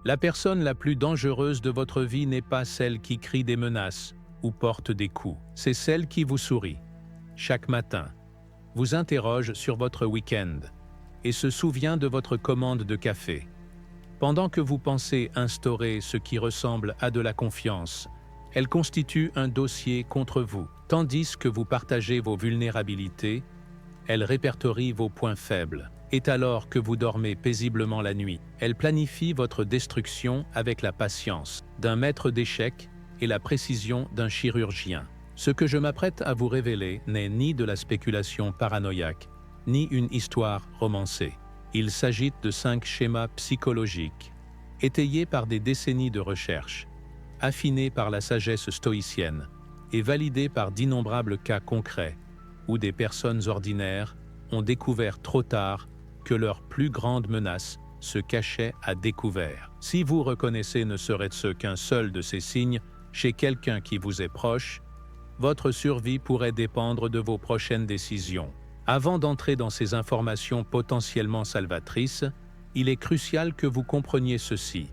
La personne la plus dangereuse de votre vie n'est pas celle qui crie des menaces ou porte des coups, c'est celle qui vous sourit. Chaque matin, vous interroge sur votre week-end et se souvient de votre commande de café. Pendant que vous pensez instaurer ce qui ressemble à de la confiance, elle constitue un dossier contre vous. Tandis que vous partagez vos vulnérabilités, elle répertorie vos points faibles. Et alors que vous dormez paisiblement la nuit, elle planifie votre destruction avec la patience d'un maître d'échecs et la précision d'un chirurgien. Ce que je m'apprête à vous révéler n'est ni de la spéculation paranoïaque, ni une histoire romancée. Il s'agit de 5 schémas psychologiques, étayés par des décennies de recherche, affinés par la sagesse stoïcienne et validés par d'innombrables cas concrets où des personnes ordinaires ont découvert trop tard que leur plus grande menace se cachait à découvert. Si vous reconnaissez ne serait-ce qu'un seul de ces signes chez quelqu'un qui vous est proche, votre survie pourrait dépendre de vos prochaines décisions. Avant d'entrer dans ces informations potentiellement salvatrices, il est crucial que vous compreniez ceci.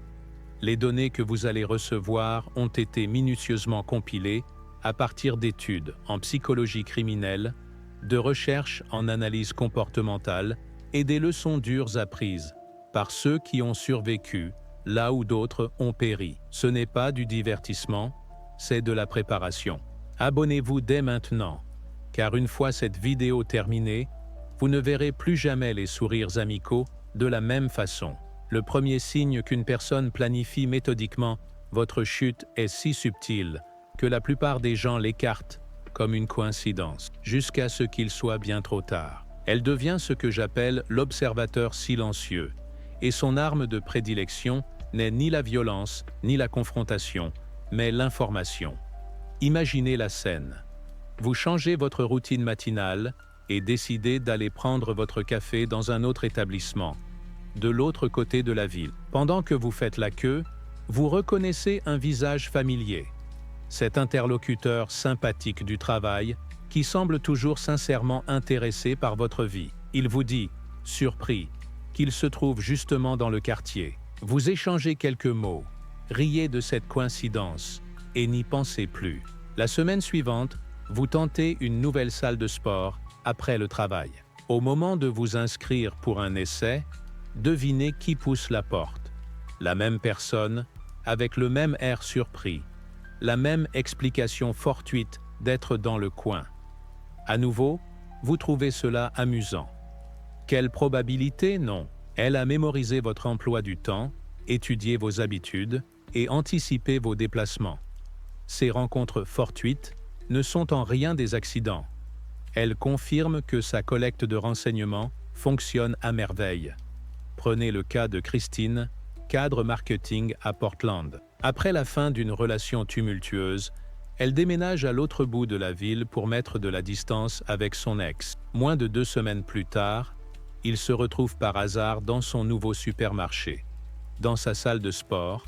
Les données que vous allez recevoir ont été minutieusement compilées à partir d'études en psychologie criminelle, de recherches en analyse comportementale et des leçons dures apprises par ceux qui ont survécu là où d'autres ont péri. Ce n'est pas du divertissement, c'est de la préparation. Abonnez-vous dès maintenant, car une fois cette vidéo terminée, vous ne verrez plus jamais les sourires amicaux de la même façon. Le premier signe qu'une personne planifie méthodiquement votre chute est si subtil que la plupart des gens l'écartent comme une coïncidence, jusqu'à ce qu'il soit bien trop tard. Elle devient ce que j'appelle l'observateur silencieux, et son arme de prédilection n'est ni la violence ni la confrontation, mais l'information. Imaginez la scène. Vous changez votre routine matinale et décidez d'aller prendre votre café dans un autre établissement, de l'autre côté de la ville. Pendant que vous faites la queue, vous reconnaissez un visage familier. Cet interlocuteur sympathique du travail qui semble toujours sincèrement intéressé par votre vie. Il vous dit, surpris, qu'il se trouve justement dans le quartier. Vous échangez quelques mots, riez de cette coïncidence et n'y pensez plus. La semaine suivante, vous tentez une nouvelle salle de sport après le travail. Au moment de vous inscrire pour un essai, devinez qui pousse la porte. La même personne, avec le même air surpris, la même explication fortuite d'être dans le coin. À nouveau, vous trouvez cela amusant. Quelle probabilité, non? Elle a mémorisé votre emploi du temps, étudié vos habitudes et anticipé vos déplacements. Ces rencontres fortuites ne sont en rien des accidents. Elles confirment que sa collecte de renseignements fonctionne à merveille. Prenez le cas de Christine, cadre marketing à Portland. Après la fin d'une relation tumultueuse, elle déménage à l'autre bout de la ville pour mettre de la distance avec son ex. Moins de 2 semaines plus tard, il se retrouve par hasard dans son nouveau supermarché, dans sa salle de sport,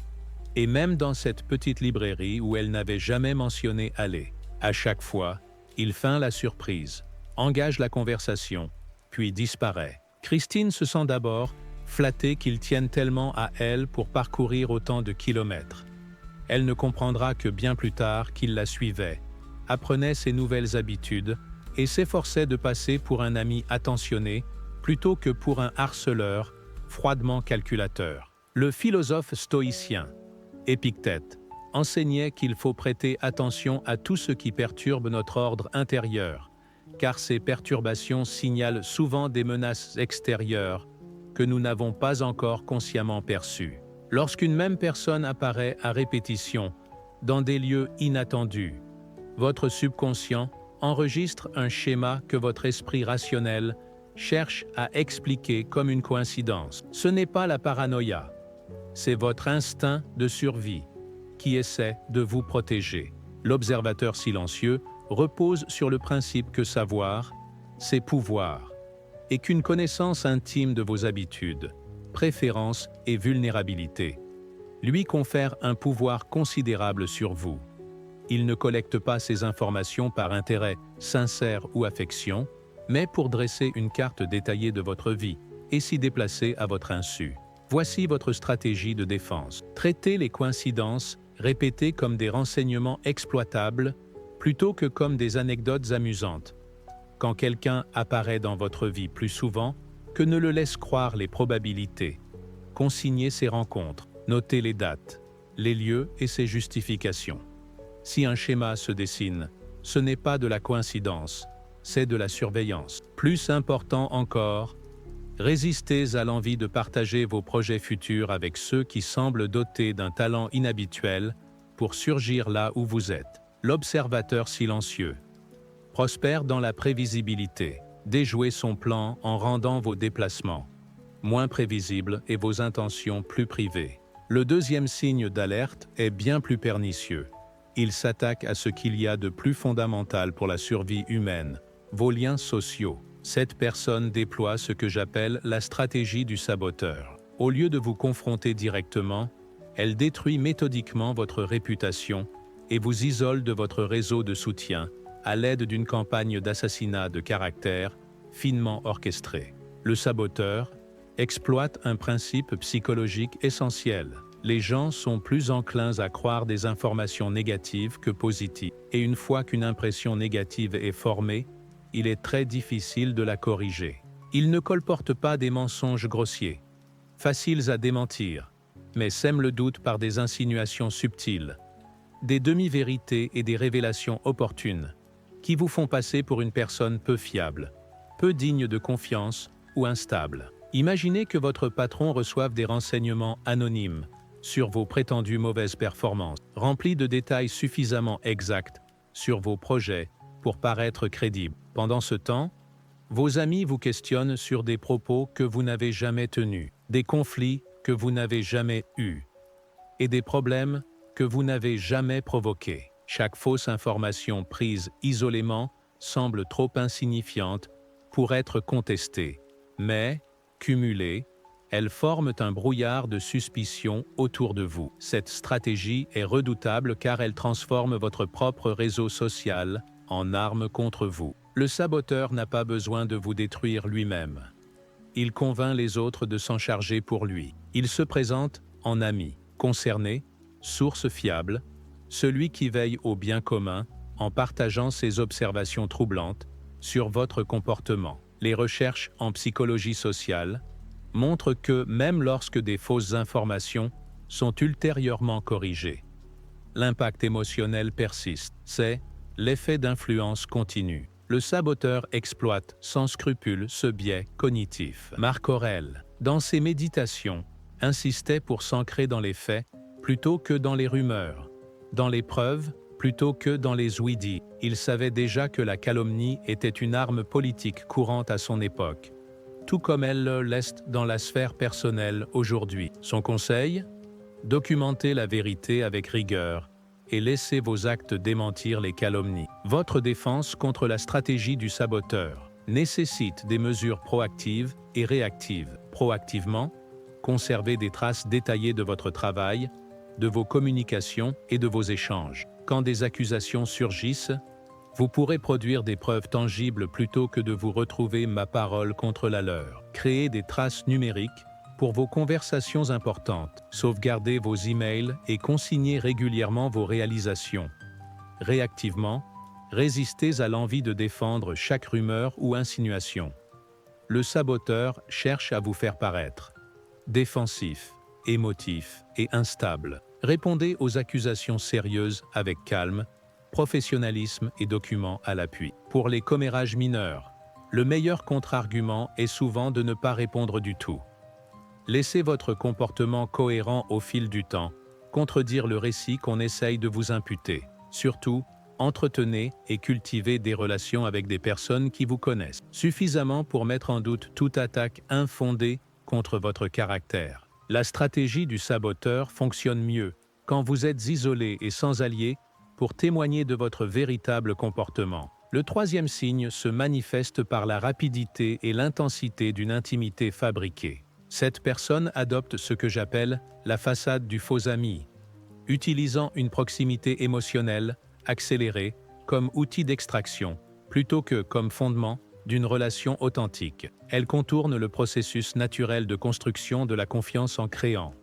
et même dans cette petite librairie où elle n'avait jamais mentionné aller. À chaque fois, il feint la surprise, engage la conversation, puis disparaît. Christine se sent d'abord flattée qu'il tienne tellement à elle pour parcourir autant de kilomètres. Elle ne comprendra que bien plus tard qu'il la suivait, apprenait ses nouvelles habitudes et s'efforçait de passer pour un ami attentionné plutôt que pour un harceleur froidement calculateur. Le philosophe stoïcien, Épictète, enseignait qu'il faut prêter attention à tout ce qui perturbe notre ordre intérieur, car ces perturbations signalent souvent des menaces extérieures que nous n'avons pas encore consciemment perçues. Lorsqu'une même personne apparaît à répétition dans des lieux inattendus, votre subconscient enregistre un schéma que votre esprit rationnel cherche à expliquer comme une coïncidence. Ce n'est pas la paranoïa, c'est votre instinct de survie qui essaie de vous protéger. L'observateur silencieux repose sur le principe que savoir, c'est pouvoir, et qu'une connaissance intime de vos habitudes, préférences et vulnérabilités lui confère un pouvoir considérable sur vous. Il ne collecte pas ces informations par intérêt sincère ou affection, mais pour dresser une carte détaillée de votre vie et s'y déplacer à votre insu. Voici votre stratégie de défense. Traitez les coïncidences répétées comme des renseignements exploitables plutôt que comme des anecdotes amusantes. Quand quelqu'un apparaît dans votre vie plus souvent que ne le laissent croire les probabilités, consignez ces rencontres, notez les dates, les lieux et ses justifications. Si un schéma se dessine, ce n'est pas de la coïncidence, c'est de la surveillance. Plus important encore, résistez à l'envie de partager vos projets futurs avec ceux qui semblent dotés d'un talent inhabituel pour surgir là où vous êtes. L'observateur silencieux prospère dans la prévisibilité. Déjouez son plan en rendant vos déplacements moins prévisibles et vos intentions plus privées. Le deuxième signe d'alerte est bien plus pernicieux. Il s'attaque à ce qu'il y a de plus fondamental pour la survie humaine, vos liens sociaux. Cette personne déploie ce que j'appelle la stratégie du saboteur. Au lieu de vous confronter directement, elle détruit méthodiquement votre réputation et vous isole de votre réseau de soutien à l'aide d'une campagne d'assassinat de caractère finement orchestrée. Le saboteur exploite un principe psychologique essentiel. Les gens sont plus enclins à croire des informations négatives que positives. Et une fois qu'une impression négative est formée, il est très difficile de la corriger. Il ne colporte pas des mensonges grossiers, faciles à démentir, mais sème le doute par des insinuations subtiles, des demi-vérités et des révélations opportunes, qui vous font passer pour une personne peu fiable, peu digne de confiance ou instable. Imaginez que votre patron reçoive des renseignements anonymes sur vos prétendues mauvaises performances, remplis de détails suffisamment exacts sur vos projets pour paraître crédibles. Pendant ce temps, vos amis vous questionnent sur des propos que vous n'avez jamais tenus, des conflits que vous n'avez jamais eus, et des problèmes que vous n'avez jamais provoqués. Chaque fausse information prise isolément semble trop insignifiante pour être contestée, mais, cumulées, elles forment un brouillard de suspicion autour de vous. Cette stratégie est redoutable car elle transforme votre propre réseau social en arme contre vous. Le saboteur n'a pas besoin de vous détruire lui-même. Il convainc les autres de s'en charger pour lui. Il se présente en ami, concerné, source fiable, celui qui veille au bien commun en partageant ses observations troublantes sur votre comportement. Les recherches en psychologie sociale montrent que même lorsque des fausses informations sont ultérieurement corrigées, l'impact émotionnel persiste. C'est l'effet d'influence continue. Le saboteur exploite sans scrupule ce biais cognitif. Marc Aurèle, dans ses méditations, insistait pour s'ancrer dans les faits plutôt que dans les rumeurs, dans les preuves plutôt que dans les ouï-dire. Il savait déjà que la calomnie était une arme politique courante à son époque, tout comme elle l'est dans la sphère personnelle aujourd'hui. Son conseil ? Documentez la vérité avec rigueur et laissez vos actes démentir les calomnies. Votre défense contre la stratégie du saboteur nécessite des mesures proactives et réactives. Proactivement, conservez des traces détaillées de votre travail, de vos communications et de vos échanges. Quand des accusations surgissent, vous pourrez produire des preuves tangibles plutôt que de vous retrouver ma parole contre la leur. Créez des traces numériques pour vos conversations importantes. Sauvegardez vos emails et consignez régulièrement vos réalisations. Réactivement, résistez à l'envie de défendre chaque rumeur ou insinuation. Le saboteur cherche à vous faire paraître défensif, émotif et instable. Répondez aux accusations sérieuses avec calme, professionnalisme et documents à l'appui. Pour les commérages mineurs, le meilleur contre-argument est souvent de ne pas répondre du tout. Laissez votre comportement cohérent au fil du temps, contredire le récit qu'on essaye de vous imputer. Surtout, entretenez et cultivez des relations avec des personnes qui vous connaissent suffisamment pour mettre en doute toute attaque infondée contre votre caractère. La stratégie du saboteur fonctionne mieux quand vous êtes isolé et sans alliés pour témoigner de votre véritable comportement. Le troisième signe se manifeste par la rapidité et l'intensité d'une intimité fabriquée. Cette personne adopte ce que j'appelle la façade du faux ami, utilisant une proximité émotionnelle accélérée comme outil d'extraction, plutôt que comme fondement d'une relation authentique. Elle contourne le processus naturel de construction de la confiance en créant,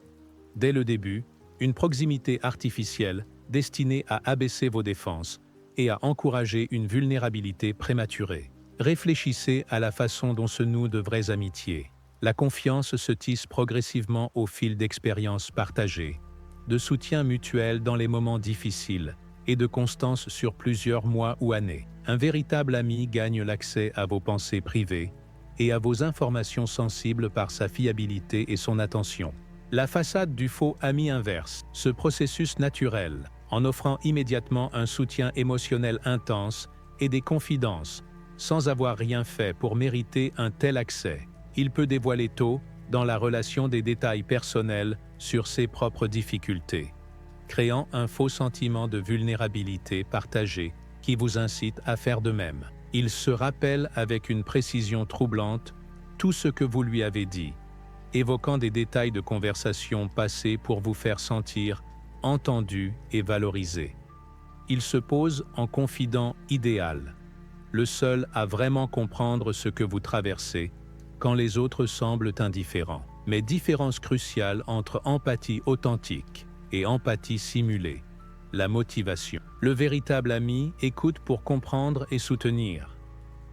dès le début, une proximité artificielle destinée à abaisser vos défenses et à encourager une vulnérabilité prématurée. Réfléchissez à la façon dont se nouent de vraies amitiés. La confiance se tisse progressivement au fil d'expériences partagées, de soutien mutuel dans les moments difficiles et de constance sur plusieurs mois ou années. Un véritable ami gagne l'accès à vos pensées privées et à vos informations sensibles par sa fiabilité et son attention. La façade du faux ami inverse ce processus naturel en offrant immédiatement un soutien émotionnel intense et des confidences, sans avoir rien fait pour mériter un tel accès. Il peut dévoiler tôt, dans la relation, des détails personnels sur ses propres difficultés, créant un faux sentiment de vulnérabilité partagée qui vous incite à faire de même. Il se rappelle avec une précision troublante tout ce que vous lui avez dit, évoquant des détails de conversations passées pour vous faire sentir entendu et valorisé. Il se pose en confident idéal, le seul à vraiment comprendre ce que vous traversez, quand les autres semblent indifférents. Mais différence cruciale entre empathie authentique et empathie simulée, la motivation. Le véritable ami écoute pour comprendre et soutenir.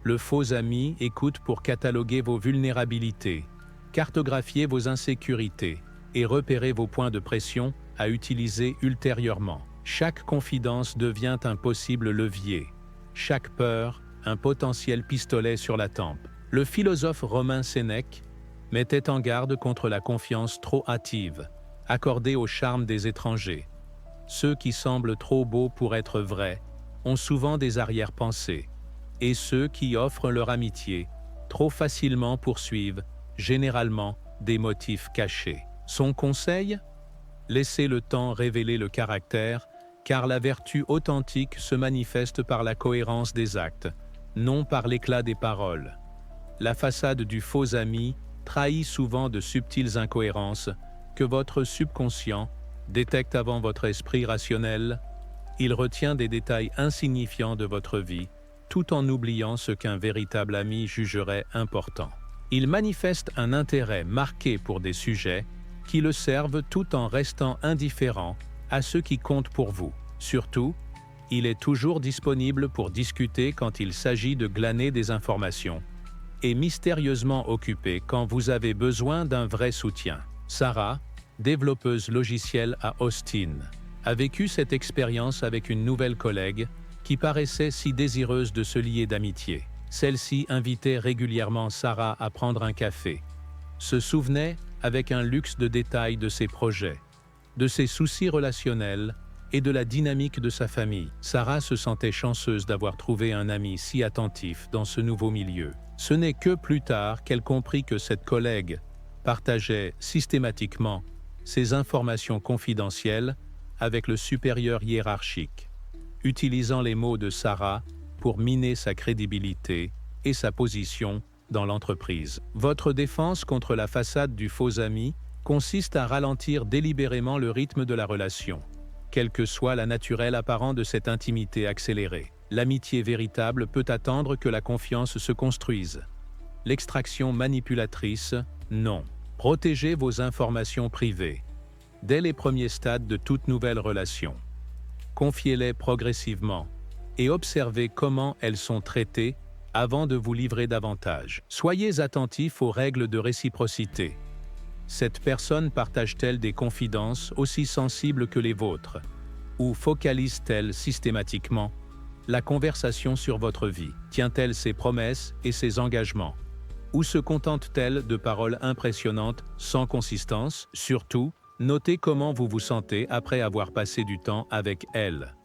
Le faux ami écoute pour cataloguer vos vulnérabilités, cartographier vos insécurités et repérer vos points de pression à utiliser ultérieurement. Chaque confidence devient un possible levier, chaque peur un potentiel pistolet sur la tempe. Le philosophe romain Sénèque mettait en garde contre la confiance trop hâtive, accordée au charme des étrangers. Ceux qui semblent trop beaux pour être vrais ont souvent des arrière-pensées, et ceux qui offrent leur amitié trop facilement poursuivent, généralement, des motifs cachés. Son conseil ? Laissez le temps révéler le caractère, car la vertu authentique se manifeste par la cohérence des actes, non par l'éclat des paroles. La façade du faux ami trahit souvent de subtiles incohérences que votre subconscient détecte avant votre esprit rationnel. Il retient des détails insignifiants de votre vie, tout en oubliant ce qu'un véritable ami jugerait important. Il manifeste un intérêt marqué pour des sujets qui le servent tout en restant indifférent à ce qui compte pour vous. Surtout, il est toujours disponible pour discuter quand il s'agit de glaner des informations et mystérieusement occupé quand vous avez besoin d'un vrai soutien. Sarah, développeuse logicielle à Austin, a vécu cette expérience avec une nouvelle collègue qui paraissait si désireuse de se lier d'amitié. Celle-ci invitait régulièrement Sarah à prendre un café, se souvenait avec un luxe de détails de ses projets, de ses soucis relationnels et de la dynamique de sa famille. Sarah se sentait chanceuse d'avoir trouvé un ami si attentif dans ce nouveau milieu. Ce n'est que plus tard qu'elle comprit que cette collègue partageait systématiquement ses informations confidentielles avec le supérieur hiérarchique, utilisant les mots de Sarah pour miner sa crédibilité et sa position dans l'entreprise. Votre défense contre la façade du faux ami consiste à ralentir délibérément le rythme de la relation, quelle que soit la naturelle apparente de cette intimité accélérée. L'amitié véritable peut attendre que la confiance se construise. L'extraction manipulatrice, non. Protégez vos informations privées, dès les premiers stades de toute nouvelle relation. Confiez-les progressivement et observez comment elles sont traitées avant de vous livrer davantage. Soyez attentif aux règles de réciprocité. Cette personne partage-t-elle des confidences aussi sensibles que les vôtres, ou focalise-t-elle systématiquement la conversation sur votre vie? Tient-elle ses promesses et ses engagements? Ou se contente-t-elle de paroles impressionnantes sans consistance? Surtout, notez comment vous vous sentez après avoir passé du temps avec elle.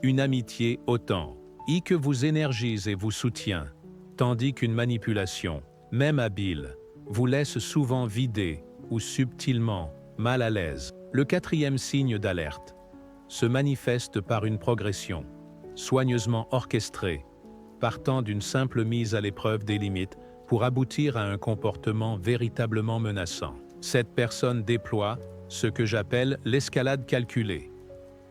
Une amitié autant que vous énergise et vous soutient, tandis qu'une manipulation, même habile, vous laisse souvent vidé ou subtilement mal à l'aise. Le quatrième signe d'alerte se manifeste par une progression soigneusement orchestrée, partant d'une simple mise à l'épreuve des limites pour aboutir à un comportement véritablement menaçant. Cette personne déploie ce que j'appelle l'escalade calculée,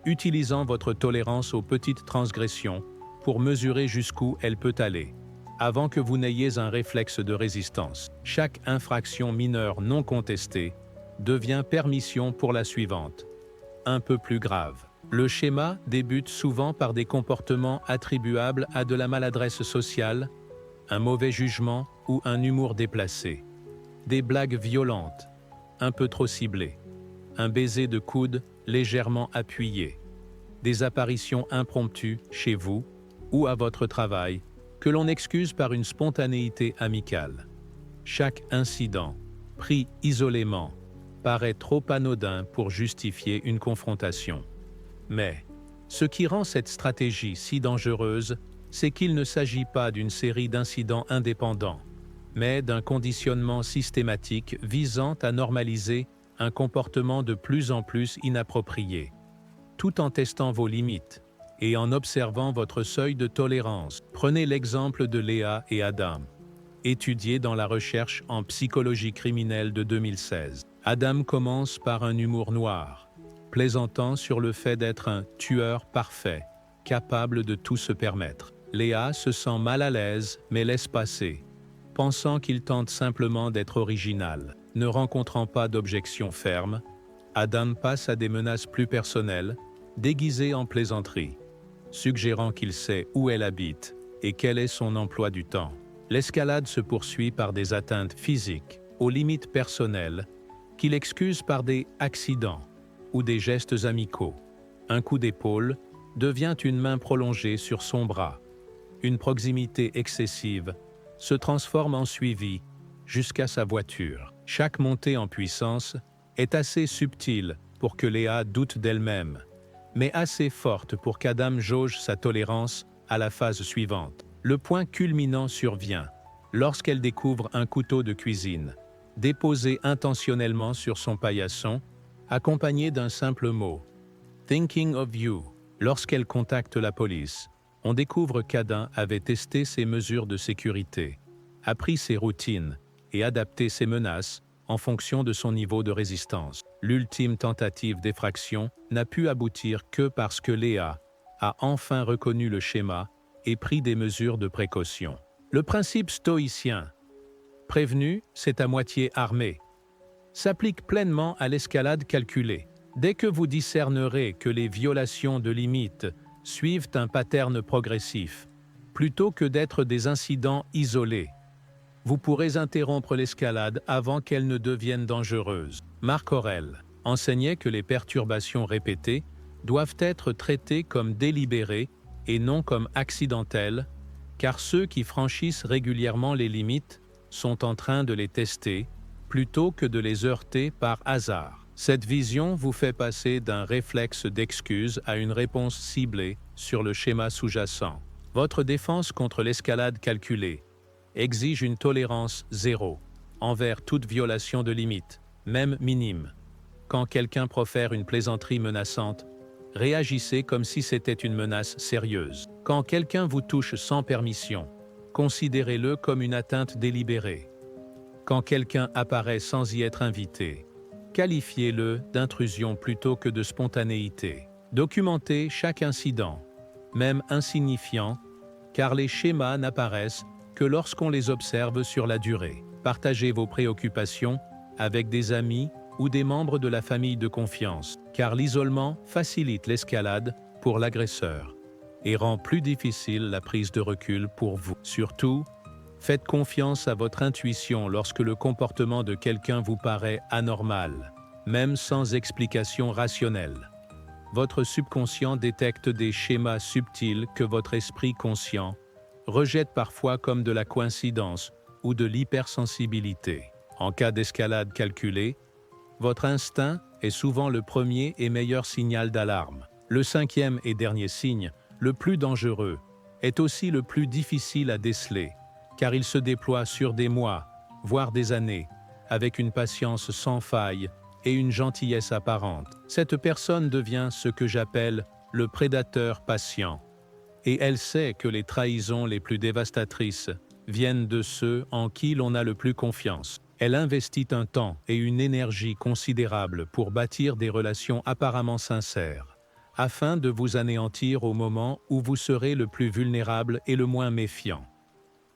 utilisant votre tolérance aux petites transgressions pour mesurer jusqu'où elle peut aller. avant que vous n'ayez un réflexe de résistance. Chaque infraction mineure non contestée devient permission pour la suivante, un peu plus grave. Le schéma débute souvent par des comportements attribuables à de la maladresse sociale, un mauvais jugement ou un humour déplacé. Des blagues violentes, un peu trop ciblées, un baiser de coude légèrement appuyé, des apparitions impromptues chez vous ou à votre travail que l'on excuse par une spontanéité amicale. Chaque incident, pris isolément, paraît trop anodin pour justifier une confrontation. Mais, ce qui rend cette stratégie si dangereuse, c'est qu'il ne s'agit pas d'une série d'incidents indépendants, mais d'un conditionnement systématique visant à normaliser un comportement de plus en plus inapproprié, tout en testant vos limites et en observant votre seuil de tolérance. Prenez l'exemple de Léa et Adam, étudié dans la recherche en psychologie criminelle de 2016. Adam commence par un humour noir, plaisantant sur le fait d'être un tueur parfait, capable de tout se permettre. Léa se sent mal à l'aise mais laisse passer, pensant qu'il tente simplement d'être original. Ne rencontrant pas d'objection ferme, Adam passe à des menaces plus personnelles, déguisées en plaisanterie, suggérant qu'il sait où elle habite et quel est son emploi du temps. L'escalade se poursuit par des atteintes physiques, aux limites personnelles, qu'il excuse par des accidents ou des gestes amicaux. Un coup d'épaule devient une main prolongée sur son bras. Une proximité excessive se transforme en suivi jusqu'à sa voiture. Chaque montée en puissance est assez subtile pour que Léa doute d'elle-même, mais assez forte pour qu'Adam jauge sa tolérance à la phase suivante. Le point culminant survient lorsqu'elle découvre un couteau de cuisine, déposé intentionnellement sur son paillasson, accompagné d'un simple mot, « Thinking of you ». Lorsqu'elle contacte la police, on découvre qu'Adam avait testé ses mesures de sécurité, appris ses routines et adapté ses menaces en fonction de son niveau de résistance. L'ultime tentative d'effraction n'a pu aboutir que parce que Léa a enfin reconnu le schéma et pris des mesures de précaution. Le principe stoïcien « prévenu, c'est à moitié armé » s'applique pleinement à l'escalade calculée. Dès que vous discernerez que les violations de limites suivent un pattern progressif, plutôt que d'être des incidents isolés, vous pourrez interrompre l'escalade avant qu'elle ne devienne dangereuse. Marc Aurèle enseignait que les perturbations répétées doivent être traitées comme délibérées et non comme accidentelles, car ceux qui franchissent régulièrement les limites sont en train de les tester plutôt que de les heurter par hasard. Cette vision vous fait passer d'un réflexe d'excuse à une réponse ciblée sur le schéma sous-jacent. Votre défense contre l'escalade calculée exige une tolérance zéro envers toute violation de limite, même minime. Quand quelqu'un profère une plaisanterie menaçante, réagissez comme si c'était une menace sérieuse. Quand quelqu'un vous touche sans permission, considérez-le comme une atteinte délibérée. Quand quelqu'un apparaît sans y être invité, qualifiez-le d'intrusion plutôt que de spontanéité. Documentez chaque incident, même insignifiant, car les schémas n'apparaissent que lorsqu'on les observe sur la durée. Partagez vos préoccupations avec des amis ou des membres de la famille de confiance, car l'isolement facilite l'escalade pour l'agresseur et rend plus difficile la prise de recul pour vous. Surtout, faites confiance à votre intuition lorsque le comportement de quelqu'un vous paraît anormal, même sans explication rationnelle. Votre subconscient détecte des schémas subtils que votre esprit conscient rejette parfois comme de la coïncidence ou de l'hypersensibilité. En cas d'escalade calculée, votre instinct est souvent le premier et meilleur signal d'alarme. Le cinquième et dernier signe, le plus dangereux, est aussi le plus difficile à déceler, car il se déploie sur des mois, voire des années, avec une patience sans faille et une gentillesse apparente. Cette personne devient ce que j'appelle le prédateur patient, et elle sait que les trahisons les plus dévastatrices viennent de ceux en qui l'on a le plus confiance. Elle investit un temps et une énergie considérables pour bâtir des relations apparemment sincères, afin de vous anéantir au moment où vous serez le plus vulnérable et le moins méfiant.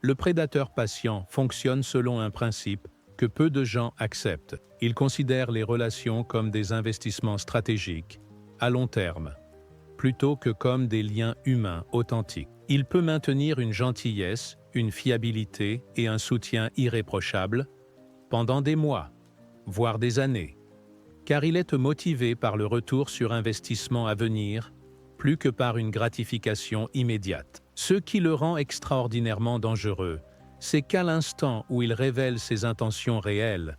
Le prédateur patient fonctionne selon un principe que peu de gens acceptent. Il considère les relations comme des investissements stratégiques, à long terme, plutôt que comme des liens humains authentiques. Il peut maintenir une gentillesse, une fiabilité et un soutien irréprochable pendant des mois, voire des années, car il est motivé par le retour sur investissement à venir, plus que par une gratification immédiate. Ce qui le rend extraordinairement dangereux, c'est qu'à l'instant où il révèle ses intentions réelles,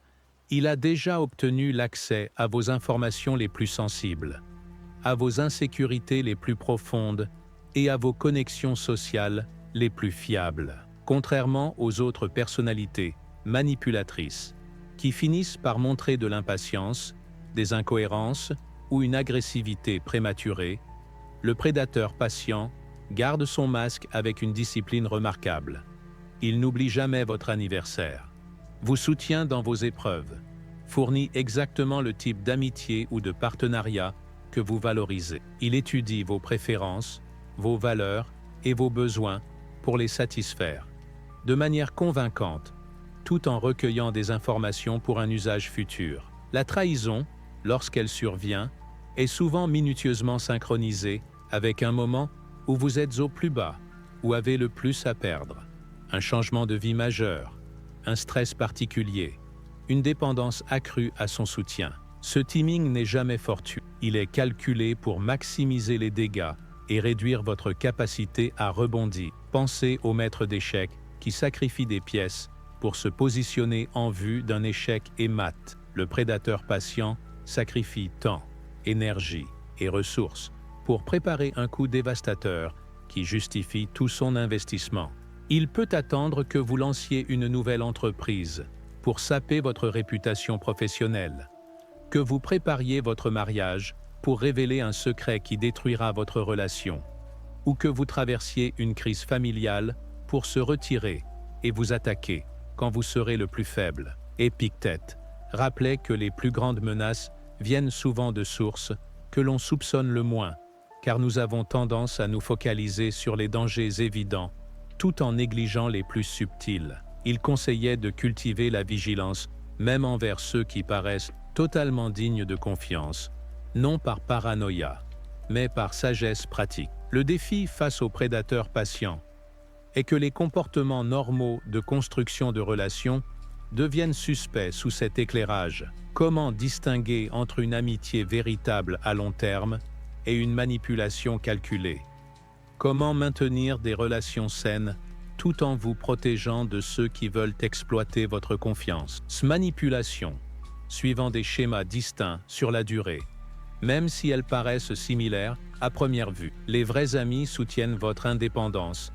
il a déjà obtenu l'accès à vos informations les plus sensibles, à vos insécurités les plus profondes et à vos connexions sociales les plus fiables. Contrairement aux autres personnalités manipulatrices, qui finissent par montrer de l'impatience, des incohérences ou une agressivité prématurée, le prédateur patient garde son masque avec une discipline remarquable. Il n'oublie jamais votre anniversaire, vous soutient dans vos épreuves, fournit exactement le type d'amitié ou de partenariat que vous valorisez. Il étudie vos préférences, vos valeurs et vos besoins pour les satisfaire, de manière convaincante, tout en recueillant des informations pour un usage futur. La trahison, lorsqu'elle survient, est souvent minutieusement synchronisée avec un moment où vous êtes au plus bas, où avez le plus à perdre. Un changement de vie majeur, un stress particulier, une dépendance accrue à son soutien. Ce timing n'est jamais fortuit. Il est calculé pour maximiser les dégâts et réduire votre capacité à rebondir. Pensez au maître d'échecs qui sacrifie des pièces pour se positionner en vue d'un échec et mat. Le prédateur patient sacrifie temps, énergie et ressources pour préparer un coup dévastateur qui justifie tout son investissement. Il peut attendre que vous lanciez une nouvelle entreprise pour saper votre réputation professionnelle, que vous prépariez votre mariage pour révéler un secret qui détruira votre relation, ou que vous traversiez une crise familiale pour se retirer et vous attaquer quand vous serez le plus faible. Épictète rappelait que les plus grandes menaces viennent souvent de sources que l'on soupçonne le moins, car nous avons tendance à nous focaliser sur les dangers évidents, tout en négligeant les plus subtils. Il conseillait de cultiver la vigilance, même envers ceux qui paraissent totalement dignes de confiance, non par paranoïa, mais par sagesse pratique. Le défi face aux prédateurs patients est que les comportements normaux de construction de relations deviennent suspects sous cet éclairage. Comment distinguer entre une amitié véritable à long terme et une manipulation calculée? Comment maintenir des relations saines tout en vous protégeant de ceux qui veulent exploiter votre confiance? Manipulation, suivant des schémas distincts sur la durée, même si elles paraissent similaires à première vue. Les vrais amis soutiennent votre indépendance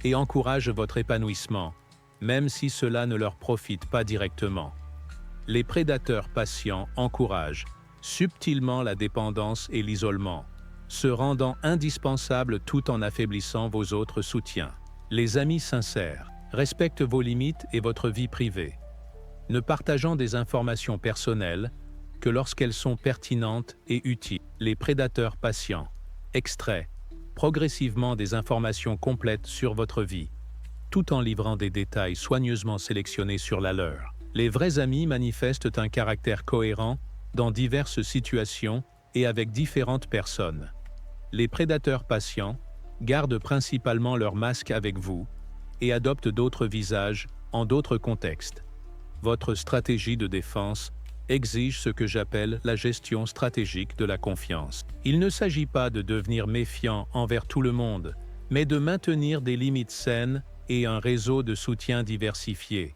et encouragent votre épanouissement, même si cela ne leur profite pas directement. Les prédateurs patients encouragent subtilement la dépendance et l'isolement, se rendant indispensables tout en affaiblissant vos autres soutiens. Les amis sincères respectent vos limites et votre vie privée, ne partageant des informations personnelles que lorsqu'elles sont pertinentes et utiles. Les prédateurs patients extraient progressivement des informations complètes sur votre vie, tout en livrant des détails soigneusement sélectionnés sur la leur. Les vrais amis manifestent un caractère cohérent dans diverses situations et avec différentes personnes. Les prédateurs patients gardent principalement leur masque avec vous et adoptent d'autres visages en d'autres contextes. Votre stratégie de défense exige ce que j'appelle la gestion stratégique de la confiance. Il ne s'agit pas de devenir méfiant envers tout le monde, mais de maintenir des limites saines et un réseau de soutien diversifié.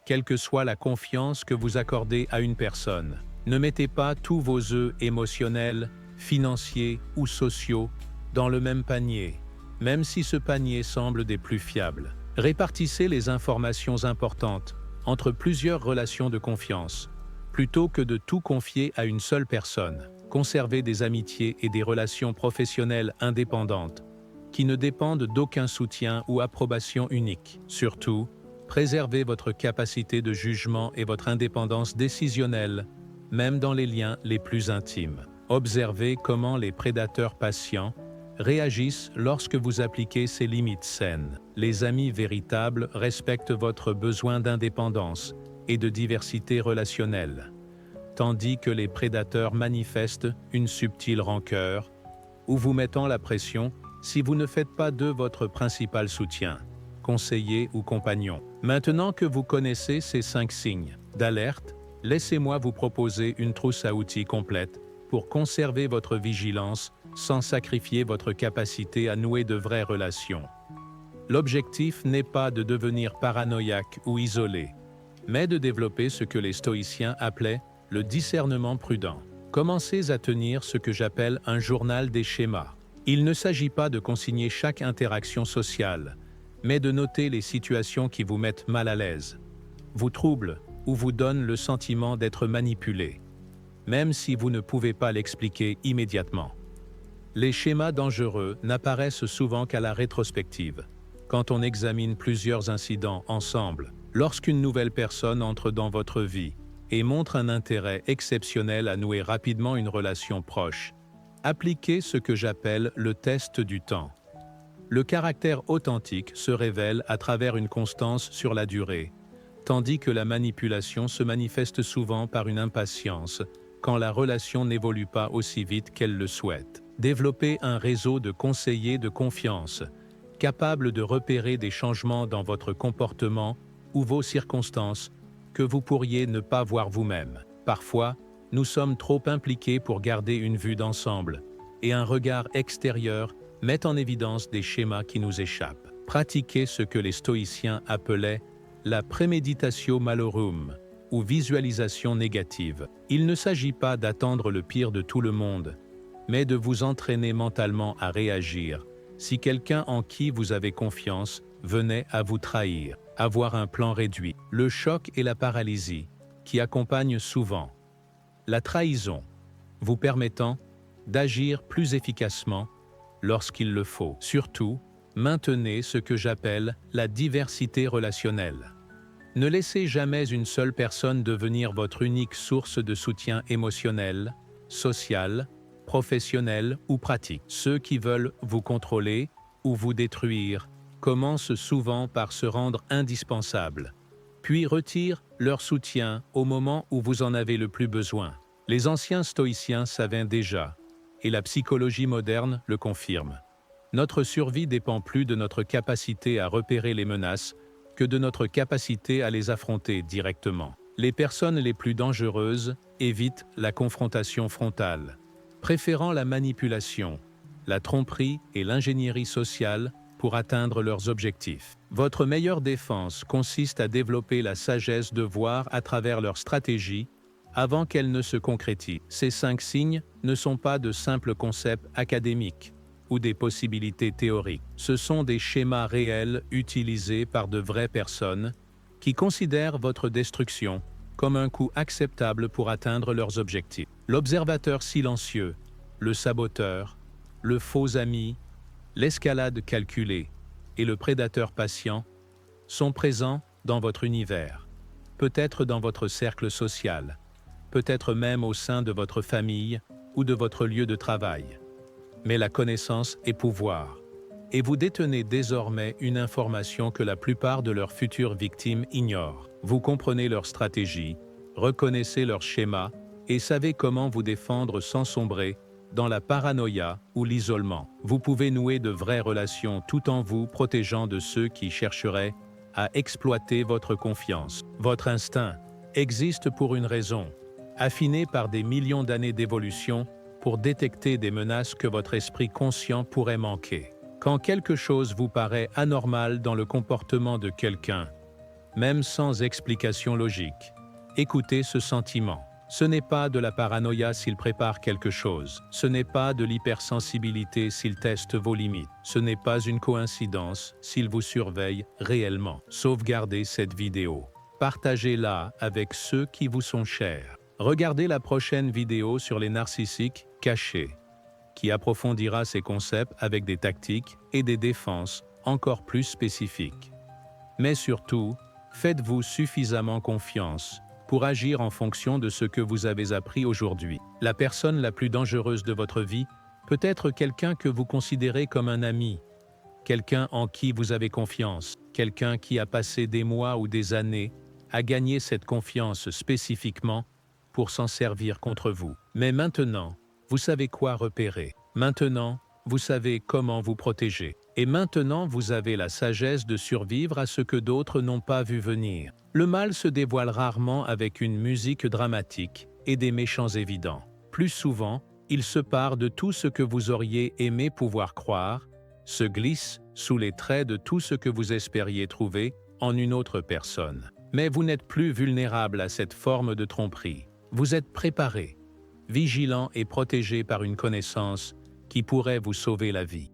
Quelle que soit la confiance que vous accordez à une personne, ne mettez pas tous vos œufs émotionnels, financiers ou sociaux dans le même panier, même si ce panier semble des plus fiables. Répartissez les informations importantes entre plusieurs relations de confiance, plutôt que de tout confier à une seule personne. Conservez des amitiés et des relations professionnelles indépendantes, qui ne dépendent d'aucun soutien ou approbation unique. Surtout, préservez votre capacité de jugement et votre indépendance décisionnelle, même dans les liens les plus intimes. Observez comment les prédateurs patients réagissent lorsque vous appliquez ces limites saines. Les amis véritables respectent votre besoin d'indépendance et de diversité relationnelle, tandis que les prédateurs manifestent une subtile rancœur ou vous mettant la pression si vous ne faites pas d'eux votre principal soutien, conseiller ou compagnon. Maintenant que vous connaissez ces 5 signes d'alerte, laissez-moi vous proposer une trousse à outils complète pour conserver votre vigilance sans sacrifier votre capacité à nouer de vraies relations. L'objectif n'est pas de devenir paranoïaque ou isolé, mais de développer ce que les stoïciens appelaient le discernement prudent. Commencez à tenir ce que j'appelle un journal des schémas. Il ne s'agit pas de consigner chaque interaction sociale, mais de noter les situations qui vous mettent mal à l'aise, vous troublent ou vous donnent le sentiment d'être manipulé, même si vous ne pouvez pas l'expliquer immédiatement. Les schémas dangereux n'apparaissent souvent qu'à la rétrospective, quand on examine plusieurs incidents ensemble, lorsqu'une nouvelle personne entre dans votre vie et montre un intérêt exceptionnel à nouer rapidement une relation proche. Appliquez ce que j'appelle le test du temps. Le caractère authentique se révèle à travers une constance sur la durée, tandis que la manipulation se manifeste souvent par une impatience quand la relation n'évolue pas aussi vite qu'elle le souhaite. Développez un réseau de conseillers de confiance, capables de repérer des changements dans votre comportement ou vos circonstances que vous pourriez ne pas voir vous-même. Parfois, nous sommes trop impliqués pour garder une vue d'ensemble, et un regard extérieur met en évidence des schémas qui nous échappent. Pratiquez ce que les stoïciens appelaient la préméditatio malorum, ou visualisation négative. Il ne s'agit pas d'attendre le pire de tout le monde, mais de vous entraîner mentalement à réagir si quelqu'un en qui vous avez confiance venait à vous trahir. Avoir un plan réduit. Le choc et la paralysie, qui accompagnent souvent la trahison, vous permettant d'agir plus efficacement lorsqu'il le faut. Surtout, maintenez ce que j'appelle la diversité relationnelle. Ne laissez jamais une seule personne devenir votre unique source de soutien émotionnel, social, professionnel ou pratique. Ceux qui veulent vous contrôler ou vous détruire commencent souvent par se rendre indispensables, puis retirent leur soutien au moment où vous en avez le plus besoin. Les anciens stoïciens savaient déjà, et la psychologie moderne le confirme. Notre survie dépend plus de notre capacité à repérer les menaces que de notre capacité à les affronter directement. Les personnes les plus dangereuses évitent la confrontation frontale, préférant la manipulation, la tromperie et l'ingénierie sociale pour atteindre leurs objectifs. Votre meilleure défense consiste à développer la sagesse de voir à travers leurs stratégies avant qu'elles ne se concrétisent. Ces 5 signes ne sont pas de simples concepts académiques ou des possibilités théoriques. Ce sont des schémas réels utilisés par de vraies personnes qui considèrent votre destruction comme un coût acceptable pour atteindre leurs objectifs. L'observateur silencieux, le saboteur, le faux ami, l'escalade calculée et le prédateur patient sont présents dans votre univers, peut-être dans votre cercle social, peut-être même au sein de votre famille ou de votre lieu de travail. Mais la connaissance est pouvoir, et vous détenez désormais une information que la plupart de leurs futures victimes ignorent. Vous comprenez leurs stratégies, reconnaissez leurs schémas et savez comment vous défendre sans sombrer dans la paranoïa ou l'isolement. Vous pouvez nouer de vraies relations tout en vous protégeant de ceux qui chercheraient à exploiter votre confiance. Votre instinct existe pour une raison, affiné par des millions d'années d'évolution pour détecter des menaces que votre esprit conscient pourrait manquer. Quand quelque chose vous paraît anormal dans le comportement de quelqu'un, même sans explication logique, écoutez ce sentiment. Ce n'est pas de la paranoïa s'il prépare quelque chose. Ce n'est pas de l'hypersensibilité s'il teste vos limites. Ce n'est pas une coïncidence s'il vous surveille réellement. Sauvegardez cette vidéo. Partagez-la avec ceux qui vous sont chers. Regardez la prochaine vidéo sur les narcissiques cachés, qui approfondira ces concepts avec des tactiques et des défenses encore plus spécifiques. Mais surtout, faites-vous suffisamment confiance pour agir en fonction de ce que vous avez appris aujourd'hui. La personne la plus dangereuse de votre vie Peut-être quelqu'un que vous considérez comme un ami, quelqu'un en qui vous avez confiance, quelqu'un qui a passé des mois ou des années à gagner cette confiance spécifiquement pour s'en servir contre vous. Mais maintenant, vous savez quoi repérer. Maintenant, vous savez comment vous protéger. Et maintenant, vous avez la sagesse de survivre à ce que d'autres n'ont pas vu venir. Le mal se dévoile rarement avec une musique dramatique et des méchants évidents. Plus souvent, il se part de tout ce que vous auriez aimé pouvoir croire, se glisse sous les traits de tout ce que vous espériez trouver en une autre personne. Mais vous n'êtes plus vulnérable à cette forme de tromperie. Vous êtes préparé, vigilant et protégé par une connaissance qui pourrait vous sauver la vie.